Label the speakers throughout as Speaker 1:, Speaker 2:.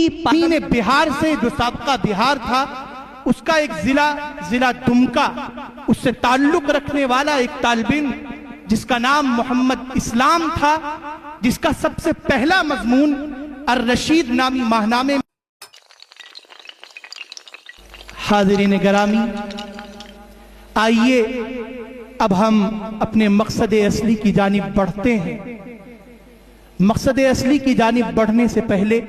Speaker 1: کی پانی بہار سے جو سابقہ بہار تھا اس کا ایک ضلع دمکا، اس سے تعلق رکھنے والا ایک طالب علم جس کا نام محمد اسلام تھا، جس کا سب سے پہلا مضمون الرشید نامی ماہنامے میں۔ حاضرین گرامی، آئیے اب ہم اپنے مقصد اصلی کی جانب بڑھتے ہیں۔ مقصد اصلی کی جانب بڑھنے سے پہلے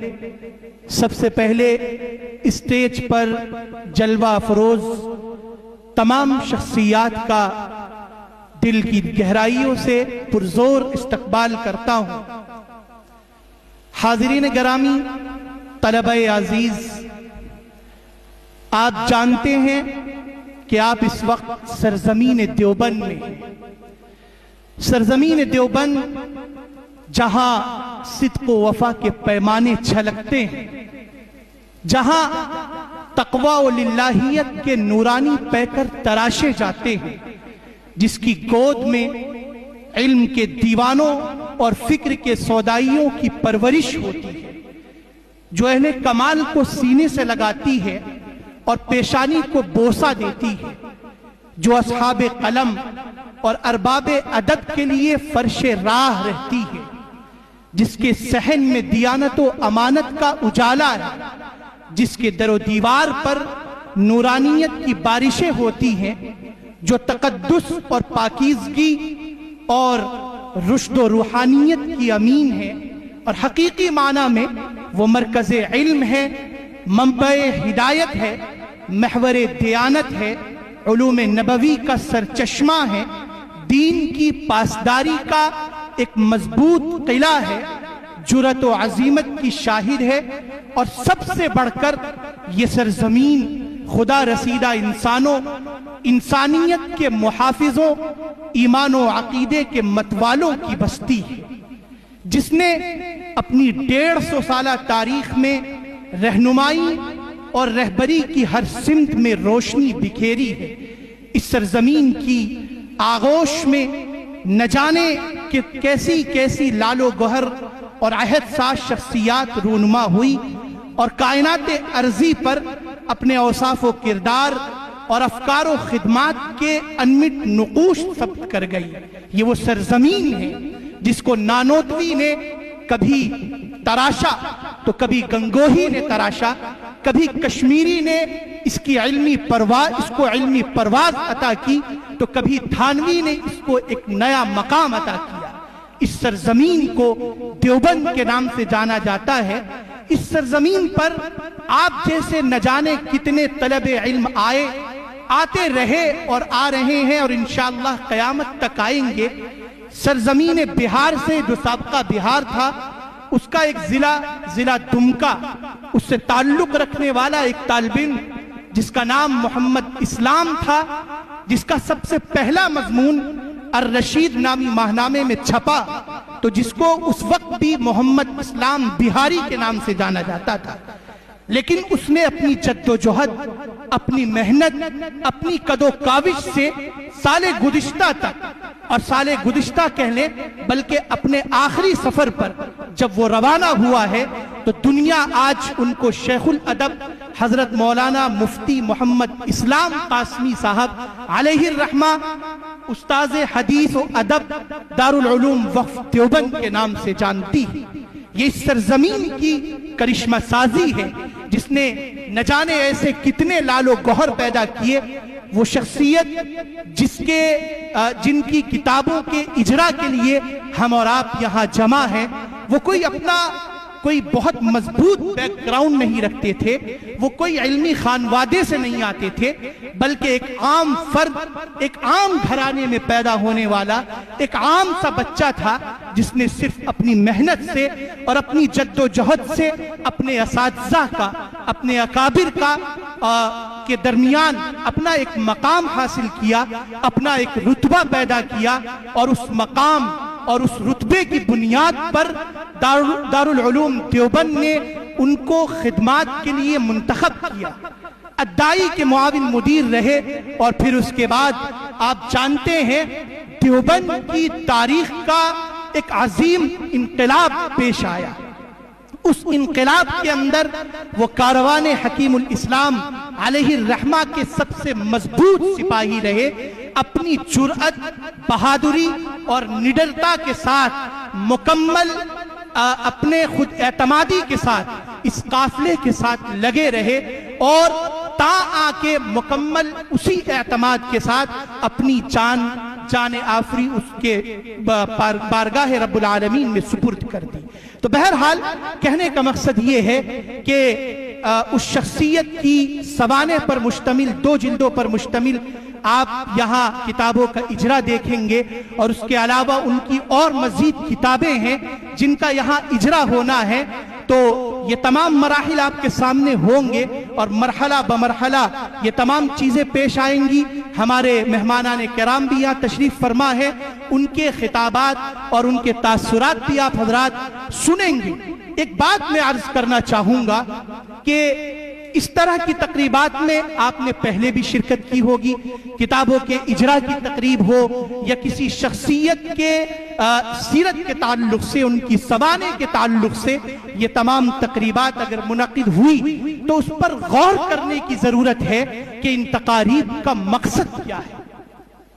Speaker 1: سب سے پہلے اسٹیج پر جلوہ افروز تمام شخصیات کا دل کی گہرائیوں سے پرزور استقبال کرتا ہوں۔ حاضرین گرامی، طلبہ عزیز، آپ جانتے ہیں کہ آپ اس وقت سرزمین دیوبند میں، سرزمین دیوبند جہاں صدق و وفا کے پیمانے چھلکتے ہیں، جہاں تقوی و للہیت کے نورانی پیکر تراشے جاتے ہیں، جس کی گود میں علم کے دیوانوں اور فکر کے سودائیوں کی پرورش ہوتی ہے، جو اہل کمال کو سینے سے لگاتی ہے اور پیشانی کو بوسہ دیتی ہے، جو اصحاب قلم اور ارباب ادب کے لیے فرش راہ رہتی ہے، جس کے صحن میں دیانت و امانت کا اجالا ہے، جس کے در و دیوار پر نورانیت کی بارشیں ہوتی ہیں، جو تقدس اور پاکیزگی اور رشد و روحانیت کی امین ہے اور حقیقی معنی میں وہ مرکز علم ہے، منبع ہدایت ہے، محور دیانت ہے، علوم نبوی کا سرچشمہ ہے، دین کی پاسداری کا ایک مضبوط قلعہ ہے، جرأت و عزیمت کی شاہد ہے، اور سب سے بڑھ کر یہ سرزمین خدا رسیدہ انسانوں، انسانیت کے محافظوں، ایمان و عقیدے کے متوالوں کی بستی ہے، جس نے اپنی 150 سالہ تاریخ میں رہنمائی اور رہبری کی ہر سمت میں روشنی بکھیری ہے۔ اس سرزمین کی آغوش میں نہ جانے کہ کیسی کیسی لال و گوہر اور عہد ساز شخصیات رونما ہوئی اور کائنات ارضی پر اپنے اوصاف و کردار اور افکار و خدمات کے انمٹ نقوش ثبت کر گئی۔ یہ وہ سرزمین ہے جس کو نانوتوی نے کبھی تراشا تو کبھی گنگوہی نے تراشا، کبھی کشمیری نے اس کو علمی پرواز عطا کی تو کبھی تھانوی نے اس کو ایک نیا مقام عطا کیا۔ اس سرزمین کو دیوبند کے نام سے جانا جاتا ہے۔ اس سرزمین پر آپ جیسے نہ جانے کتنے طلب علم آتے رہے اور آ رہے ہیں اور انشاءاللہ قیامت تک آئیں گے۔ سرزمین بہار سے جو سابقہ بہار تھا اس کا ایک ضلع دمکا، اس سے تعلق رکھنے والا ایک طالب علم جس کا نام محمد اسلام تھا، جس کا سب سے پہلا مضمون الرشید نامی ماہنامے میں چھپا، تو جس کو اس وقت بھی محمد اسلام بہاری کے نام سے جانا جاتا تھا، لیکن اس نے اپنی جد و جہد، اپنی محنت، اپنی قد و کاوش سے سال گزشتہ تک، اور سال گزشتہ کہہ لیں بلکہ اپنے آخری سفر پر جب وہ روانہ ہوا ہے تو دنیا آج ان کو شیخ الادب حضرت مولانا مفتی محمد اسلام قاسمی صاحب علیہ الرحمہ، استاذ حدیث و ادب دارالعلوم وقف دیوبند کے نام سے جانتی ہے۔ یہ اس سرزمین کی کرشمہ سازی ہے جس نے نہ جانے ایسے کتنے لال و گوہر پیدا کیے۔ وہ شخصیت جن کی کتابوں کے اجرا کے لیے ہم اور آپ یہاں جمع ہیں، وہ کوئی بہت مضبوط بیک گراؤنڈ نہیں رکھتے تھے، وہ کوئی علمی خانوادے سے نہیں آتے تھے، بلکہ ایک عام فرد، ایک عام گھرانے میں پیدا ہونے والا ایک عام سا بچہ تھا جس نے صرف اپنی محنت سے اور اپنی جد و جہد سے اپنے اساتذہ کا، اپنے اکابر کا کے درمیان اپنا ایک مقام حاصل کیا، اپنا ایک رتبہ پیدا کیا، اور اس مقام اور اس رتبے کی بنیاد پر دارالعلوم دیوبند نے ان کو خدمات کے لیے منتخب کیا، ادائی کے معاون مدیر رہے، اور پھر اس کے بعد آپ جانتے ہیں دیوبند کی تاریخ کا ایک عظیم انقلاب پیش آیا۔ اس انقلاب کے اندر وہ کاروان حکیم الاسلام علیہ الرحمہ کے سب سے مضبوط سپاہی رہے، اپنی جرأت، بہادری اور نڈرتا کے ساتھ مکمل اپنے خود اعتمادی کے ساتھ اس قافلے کے ساتھ لگے رہے، اور تا آ کے مکمل اسی اعتماد کے ساتھ اپنی جان آفری اس کے بارگاہ رب العالمین میں سپرد کر دی۔ تو بہرحال کہنے کا مقصد یہ ہے کہ اس شخصیت کی سوانح پر مشتمل 2 جلدوں پر مشتمل آپ یہاں کتابوں کا اجرا دیکھیں گے، اور اس کے علاوہ ان کی اور مزید کتابیں ہیں جن کا یہاں اجرا ہونا ہے۔ تو یہ تمام مراحل آپ کے سامنے ہوں گے، اور مرحلہ بمرحلہ یہ تمام چیزیں پیش آئیں گی۔ ہمارے مہمانان کرام بھی یہاں تشریف فرما ہے، ان کے خطابات اور ان کے تاثرات بھی آپ حضرات سنیں گے۔ ایک بات میں عرض کرنا چاہوں گا کہ اس طرح کی تقریبات میں آپ نے پہلے بھی شرکت کی ہوگی، کتابوں کے اجرا کی تقریب ہو یا کسی شخصیت کے سیرت کے تعلق سے، ان کی سوانح کے تعلق سے یہ تمام تقریبات اگر منعقد ہوئی تو اس پر غور کرنے کی ضرورت ہے کہ ان تقاریب کا مقصد کیا ہے۔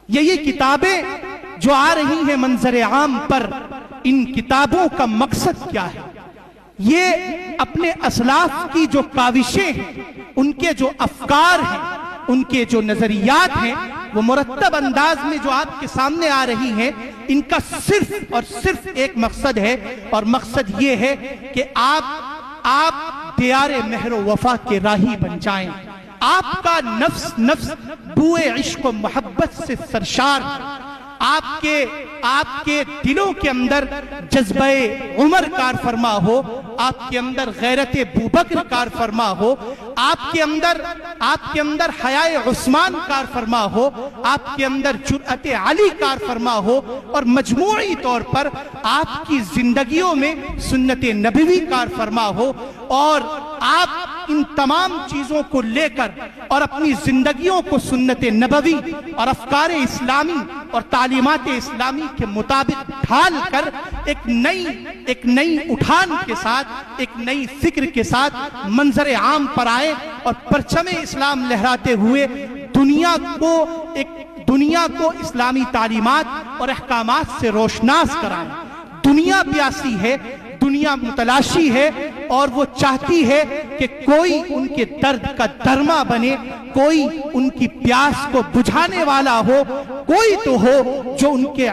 Speaker 1: یہ کتابیں جو آ رہی ہیں منظر عام پر، ان کتابوں کا مقصد کیا ہے؟ یہ اپنے اسلاف کی جو کاوشیں ہیں، ان کے جو افکار ہیں، ان کے جو نظریات ہیں، وہ مرتب انداز میں جو آپ کے سامنے آ رہی ہیں، ان کا صرف اور صرف ایک مقصد ہے، اور مقصد یہ ہے کہ آپ دیار مہر و وفا کے راہی بن جائیں، آپ کا نفس بوئے عشق و محبت سے سرشار، آپ کے دلوں کے اندر جذبہ عمر کار فرما ہو، آپ کے اندر غیرت ابوبکر کار فرما ہو، آپ کے اندر حیائے عثمان کار فرما ہو، آپ کے اندر جرأت علی کار فرما ہو، اور مجموعی طور پر آپ کی زندگیوں میں سنت نبوی کار فرما ہو، اور آپ ان تمام چیزوں کو لے کر اور اپنی زندگیوں کو سنت نبوی اور افکار اسلامی اور تعلیمات اسلامی کے مطابق ڈھال کر ایک نئی اٹھان کے ساتھ، ایک نئی فکر کے ساتھ منظر عام پر آئے، اور پرچم اسلام لہراتے ہوئے دنیا کو اسلامی تعلیمات اور احکامات سے روشناس کرائیں۔ دنیا پیاسی ہے، دنیا متلاشی ہے، اور وہ چاہتی ہے کہ کوئی ان کے درد کا درما بنے، کوئی ان کی پیاس کو بجھانے والا ہو، کوئی تو ہو جو ان کے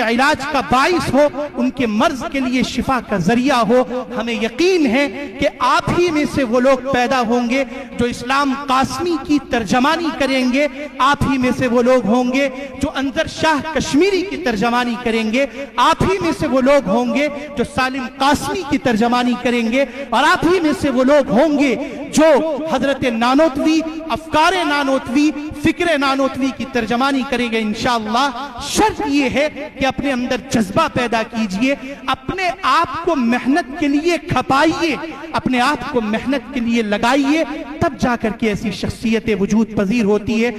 Speaker 1: علاج کا باعث ہو، ان کے مرض کے لیے شفا کا ذریعہ ہو۔ ہمیں یقین ہے کہ آپ ہی میں سے وہ لوگ پیدا ہوں گے جو اسلام قاسمی کی ترجمانی کریں گے، آپ ہی میں سے وہ لوگ ہوں گے جو انظر شاہ کشمیری کی ترجمانی کریں گے، آپ ہی میں سے وہ لوگ ہوں گے جو سالم قاسمی کی ترجمانی کریں گے، اور آپ ہی میں سے وہ لوگ ہوں گے جو حضرت نانوتوی، افکار نانوتوی، فکر نانوتوی کی ترجمانی کریں گے انشاءاللہ۔ شرط یہ ہے کہ اپنے اندر جذبہ پیدا کیجئے، اپنے آپ کو محنت کے لیے کھپائیے، اپنے آپ کو محنت کے لیے لگائیے، تب جا کر کے ایسی شخصیت وجود پذیر ہوتی ہے۔